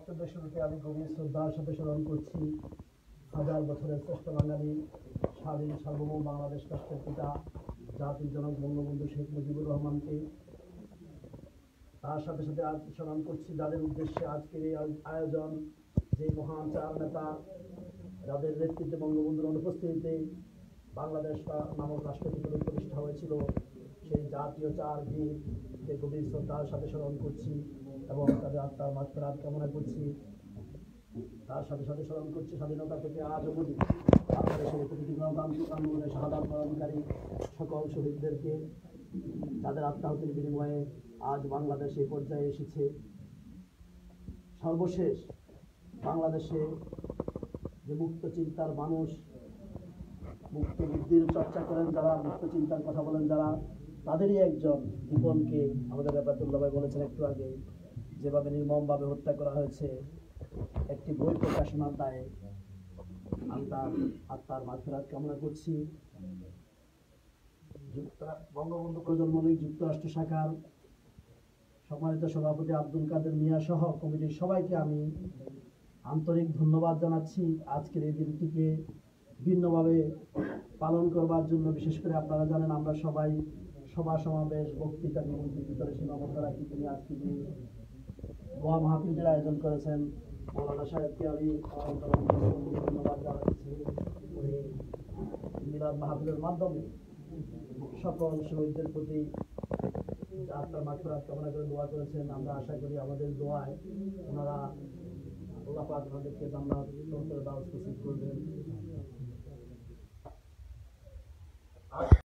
বক্তব্যের শুরুতে আমি গভীর শ্রদ্ধার সাথে স্মরণ করছি হাজার বছরের শ্রেষ্ঠ বাঙালি, স্বাধীন সার্বভৌম বাংলাদেশ রাষ্ট্রের পিতা, জাতির জনক বঙ্গবন্ধু শেখ মুজিবুর রহমানকে। তার সাথে সাথে আজ স্মরণ করছি যাদের উদ্দেশ্যে আজকের এই আয়োজন, যে মহান চার নেতা যাদের নেতৃত্বে বঙ্গবন্ধুর অনুপস্থিতিতে বাংলাদেশ নামক রাষ্ট্রটি প্রতিষ্ঠা হয়েছিল, সেই জাতীয় চার বীরকে গভীর শ্রদ্ধার সাথে স্মরণ করছি এবং তাদের আত্মার মাগফিরাত কামনা করছি। তার সাথে সাথে স্মরণ করছি স্বাধীনতা থেকে আজ অবধি বাংলাদেশের প্রতিটি গণতান্ত্রিক আন্দোলনে শাহাদাত বরণকারী সকল শহীদদেরকে, যাদের আত্মাহুতির বিনিময়ে আজ বাংলাদেশ এই পর্যায়ে এসেছে। সর্বশেষ বাংলাদেশে যে মুক্ত চিন্তার মানুষ, মুক্ত বুদ্ধির চর্চা করেন যারা, মুক্ত চিন্তার কথা বলেন যারা, তাদেরই একজন দীপনকে আমাদের হেফাজতুল্লাহ ভাই বলেছেন একটু আগে, যেভাবে নির্মমভাবে হত্যা করা হয়েছে একটি বই প্রকাশনার দায়ে, আমি তার আত্মার মাগফিরাত কামনা করছি। বঙ্গবন্ধু প্রজন্ম লীগ যুক্তরাষ্ট্র শাখার সম্মানিত সভাপতি আব্দুল কাদের মিয়া সহ কমিটির সবাইকে আমি আন্তরিক ধন্যবাদ জানাচ্ছি আজকের এই দিনটিকে ভিন্নভাবে পালন করবার জন্য। বিশেষ করে আপনারা জানেন আমরা সবাই সভা সমাবেশ বক্তৃতা বিবৃতির ভিতরে সীমাবদ্ধ রাখি, তিনি আজকে যে দোয়া মাহফিলের আয়োজন করেছেন মৌলানা সাহেবকে আমি ধন্যবাদ জানাচ্ছি। উনি মিলাদ মাহফিলের মাধ্যমে সকল শহীদদের প্রতি আত্মার মাগফিরাত কামনা করে দোয়া করেছেন। আমরা আশা করি আমাদের দোয়ায় ওনারা আল্লাহ পাক ওনাদেরকে জান্নাত করবেন।